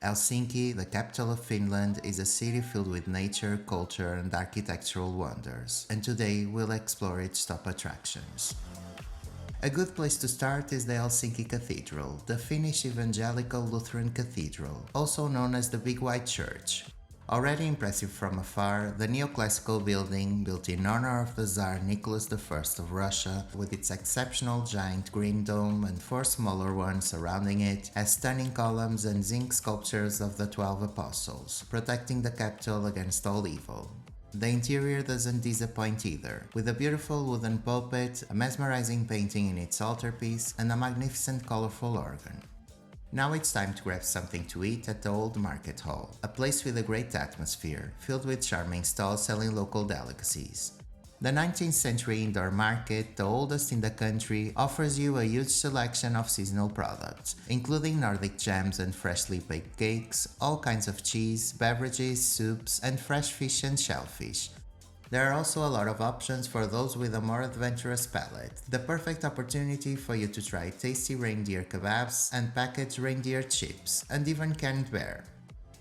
Helsinki, the capital of Finland, is a city filled with nature, culture, and architectural wonders, and today we'll explore its top attractions. A good place to start is the Helsinki Cathedral, the Finnish Evangelical Lutheran Cathedral, also known as the Big White Church. Already impressive from afar, the neoclassical building, built in honor of the Tsar Nicholas I of Russia, with its exceptional giant green dome and four smaller ones surrounding it, has stunning columns and zinc sculptures of the 12 Apostles, protecting the capital against all evil. The interior doesn't disappoint either, with a beautiful wooden pulpit, a mesmerizing painting in its altarpiece, and a magnificent colorful organ. Now it's time to grab something to eat at the Old Market Hall, a place with a great atmosphere, filled with charming stalls selling local delicacies. The 19th century indoor market, the oldest in the country, offers you a huge selection of seasonal products, including Nordic jams and freshly baked cakes, all kinds of cheese, beverages, soups, and fresh fish and shellfish. There are also a lot of options for those with a more adventurous palate, the perfect opportunity for you to try tasty reindeer kebabs and packaged reindeer chips, and even canned bear.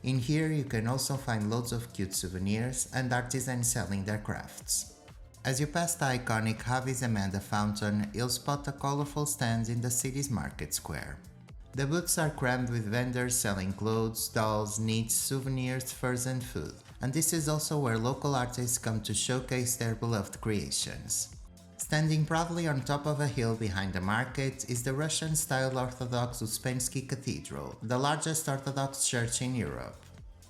In here you can also find loads of cute souvenirs and artisans selling their crafts. As you pass the iconic Havis Amanda fountain, you'll spot the colorful stands in the city's market square. The booths are crammed with vendors selling clothes, dolls, knits, souvenirs, furs and food, and this is also where local artists come to showcase their beloved creations. Standing proudly on top of a hill behind the market is the Russian-style Orthodox Uspensky Cathedral, the largest Orthodox church in Europe.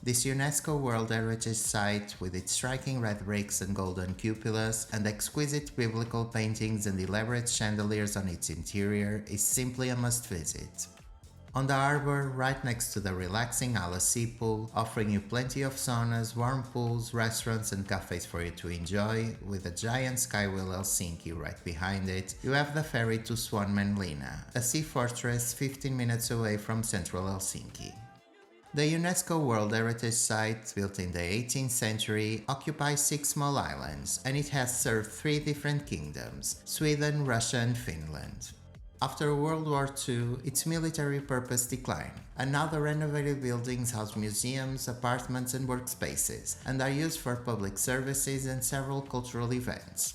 This UNESCO World Heritage Site, with its striking red bricks and golden cupolas, and exquisite biblical paintings and elaborate chandeliers on its interior, is simply a must-visit. On the harbor, right next to the relaxing Ala Sea Pool, offering you plenty of saunas, warm pools, restaurants and cafes for you to enjoy, with a giant skywheel Helsinki right behind it, you have the ferry to Suomenlinna, a sea fortress 15 minutes away from central Helsinki. The UNESCO World Heritage Site, built in the 18th century, occupies 6 small islands, and it has served 3 different kingdoms: Sweden, Russia and Finland. After World War II, its military purpose declined, and now the renovated buildings house museums, apartments and workspaces, and are used for public services and several cultural events.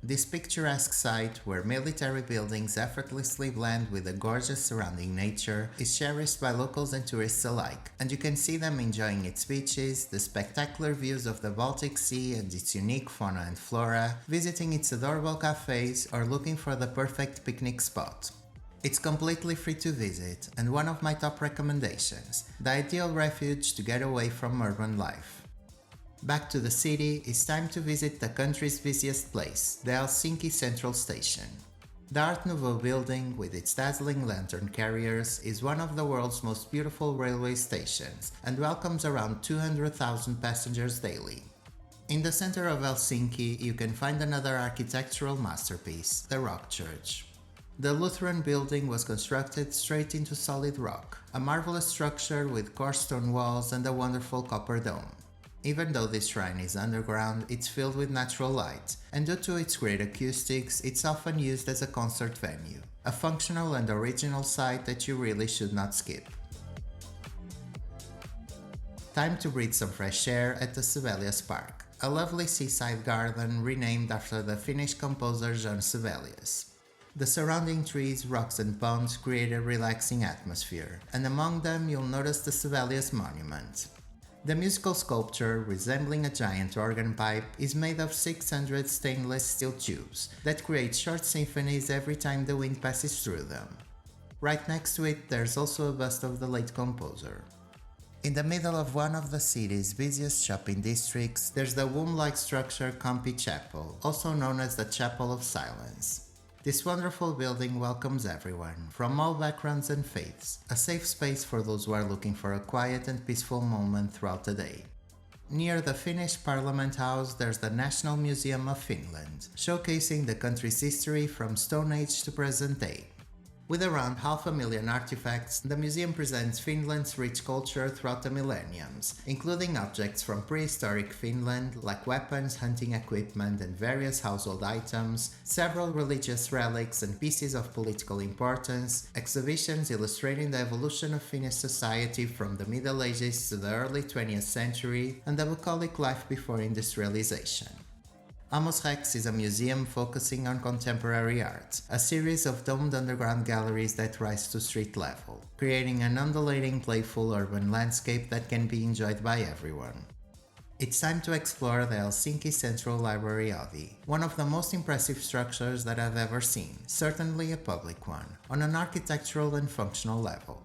This picturesque site, where military buildings effortlessly blend with the gorgeous surrounding nature, is cherished by locals and tourists alike, and you can see them enjoying its beaches, the spectacular views of the Baltic Sea and its unique fauna and flora, visiting its adorable cafes, or looking for the perfect picnic spot. It's completely free to visit, and one of my top recommendations, the ideal refuge to get away from urban life. Back to the city, it's time to visit the country's busiest place, the Helsinki Central Station. The Art Nouveau building, with its dazzling lantern carriers, is one of the world's most beautiful railway stations and welcomes around 200,000 passengers daily. In the center of Helsinki, you can find another architectural masterpiece, the Rock Church. The Lutheran building was constructed straight into solid rock, a marvelous structure with coarse stone walls and a wonderful copper dome. Even though this shrine is underground, it's filled with natural light, and due to its great acoustics, it's often used as a concert venue, a functional and original site that you really should not skip. Time to breathe some fresh air at the Sibelius Park, a lovely seaside garden renamed after the Finnish composer Jean Sibelius. The surrounding trees, rocks and ponds create a relaxing atmosphere, and among them you'll notice the Sibelius Monument. The musical sculpture, resembling a giant organ pipe, is made of 600 stainless steel tubes that create short symphonies every time the wind passes through them. Right next to it, there's also a bust of the late composer. In the middle of one of the city's busiest shopping districts, there's the womb-like structure Kamppi Chapel, also known as the Chapel of Silence. This wonderful building welcomes everyone, from all backgrounds and faiths, a safe space for those who are looking for a quiet and peaceful moment throughout the day. Near the Finnish Parliament House, there's the National Museum of Finland, showcasing the country's history from Stone Age to present day. With around 500,000 artifacts, the museum presents Finland's rich culture throughout the millenniums, including objects from prehistoric Finland like weapons, hunting equipment, and various household items, several religious relics and pieces of political importance, exhibitions illustrating the evolution of Finnish society from the Middle Ages to the early 20th century, and the bucolic life before industrialization. Amos Rex is a museum focusing on contemporary art, a series of domed underground galleries that rise to street level, creating an undulating, playful urban landscape that can be enjoyed by everyone. It's time to explore the Helsinki Central Library Ovi, one of the most impressive structures that I've ever seen, certainly a public one, on an architectural and functional level.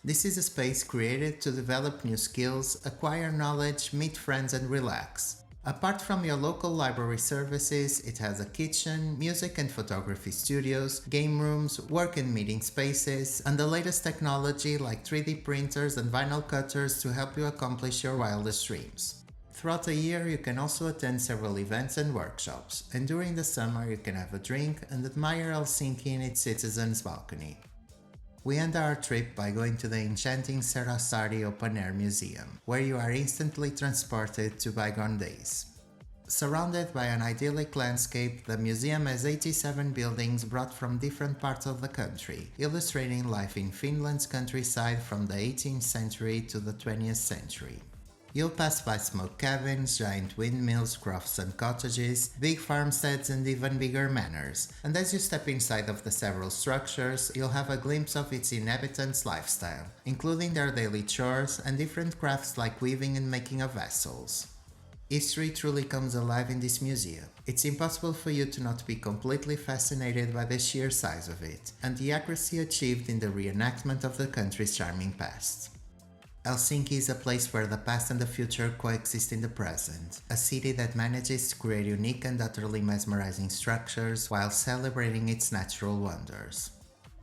This is a space created to develop new skills, acquire knowledge, meet friends and relax. Apart from your local library services, it has a kitchen, music and photography studios, game rooms, work and meeting spaces, and the latest technology like 3D printers and vinyl cutters to help you accomplish your wildest dreams. Throughout the year, you can also attend several events and workshops, and during the summer you can have a drink and admire Helsinki in its citizens' balcony. We end our trip by going to the enchanting Sarasari Open Air Museum, where you are instantly transported to bygone days. Surrounded by an idyllic landscape, the museum has 87 buildings brought from different parts of the country, illustrating life in Finland's countryside from the 18th century to the 20th century. You'll pass by smoke cabins, giant windmills, crofts and cottages, big farmsteads and even bigger manors, and as you step inside of the several structures, you'll have a glimpse of its inhabitants' lifestyle, including their daily chores and different crafts like weaving and making of vessels. History truly comes alive in this museum. It's impossible for you to not be completely fascinated by the sheer size of it, and the accuracy achieved in the reenactment of the country's charming past. Helsinki is a place where the past and the future coexist in the present, a city that manages to create unique and utterly mesmerizing structures while celebrating its natural wonders.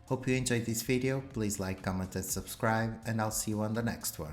Hope you enjoyed this video, please like, comment and subscribe, and I'll see you on the next one.